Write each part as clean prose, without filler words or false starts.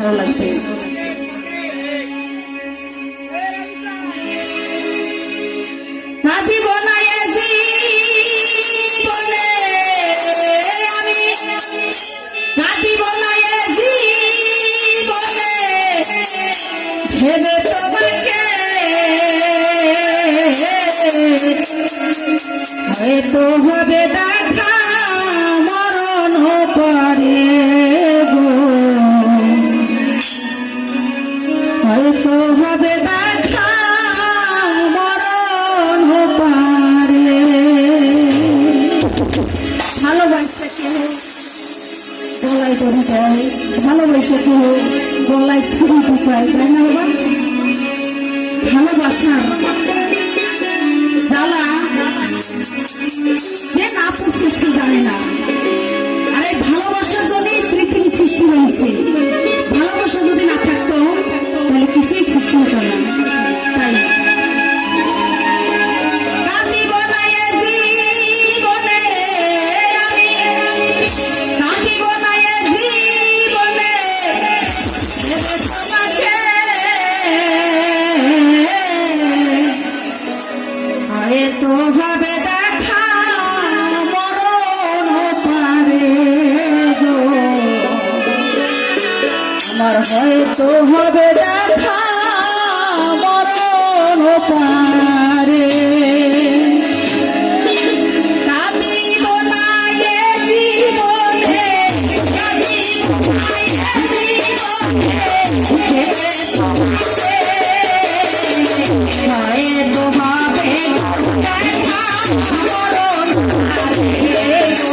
ভালো লাগবে। কাঁদিব না এ জীবনে আমি, কাঁদিব না এ জীবনে ভেবে তোমাকে হয়তো হবে দেখা মরণ পরে গো, হয়তো হবে দেখা মরণ পরে। ভালোবাসা কেউ গলায় দড়ি দেয়, ভালোবাসা কেউ গলায় ছুরি ঢুকায়, তাই না বাবা? ভালোবাসার জ্বালা যে না পড়ছে সে জানে না। আর এই ভালোবাসার জন্যই পৃথিবী সৃষ্টি হয়েছে। ভালোবাসা যদি না থাকতো তাহলে কিছুই সৃষ্টি হতো না। তাই কাঁদিব না এ জীবনে আমি, কাঁদিব না এ জীবনে ভেবে তোমাকে হয়তো হবে দেখা মরণ পারে গো, আমার হয়তো হবে দেখা মরণ পারে। কাঁদিব না এ জীবনে, কাঁদিব না এ জীবনে ভেবে তোমাকে হয়তো হবে দেখা মরণ পারে গো,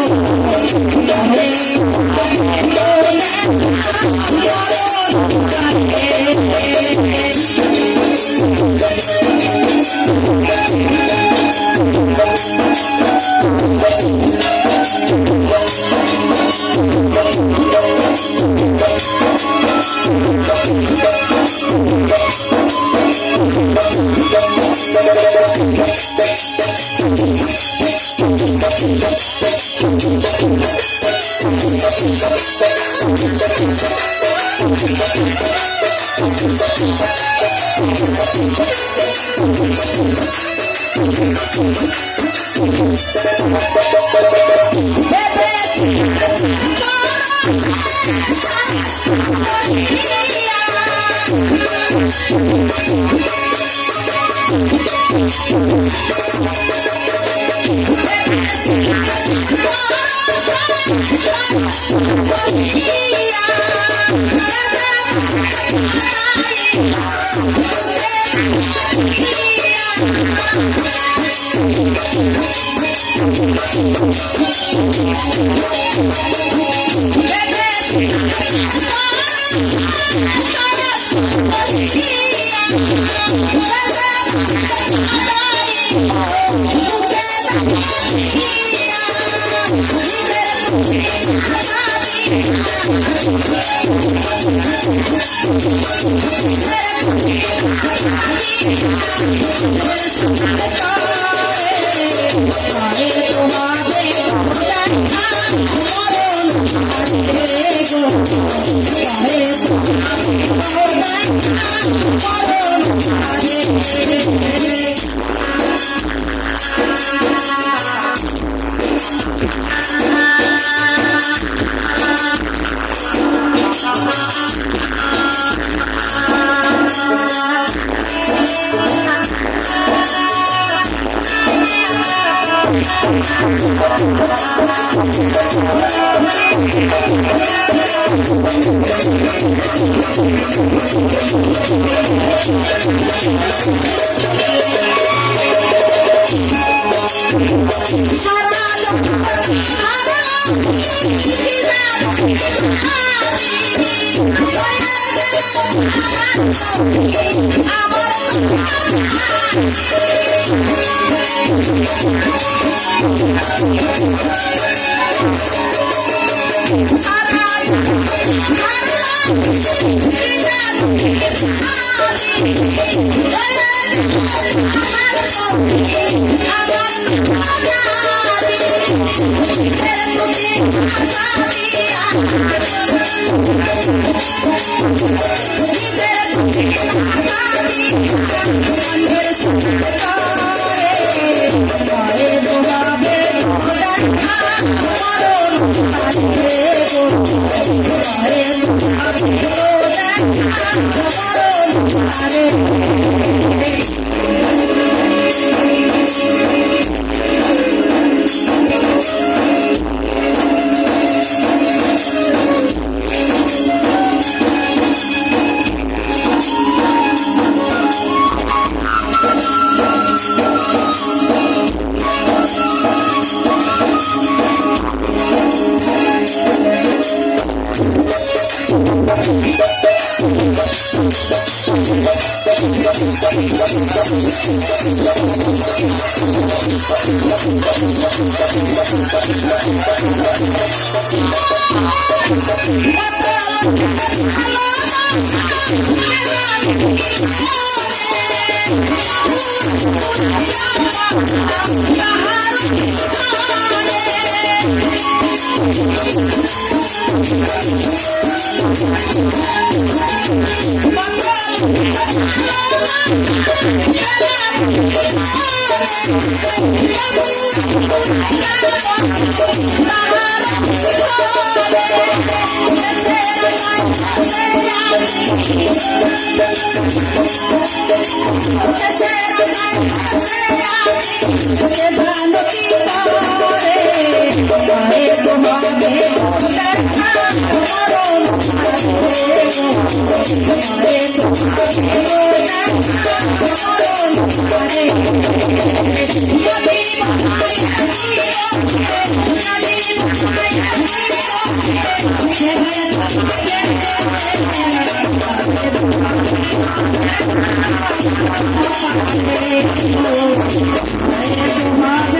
তোমার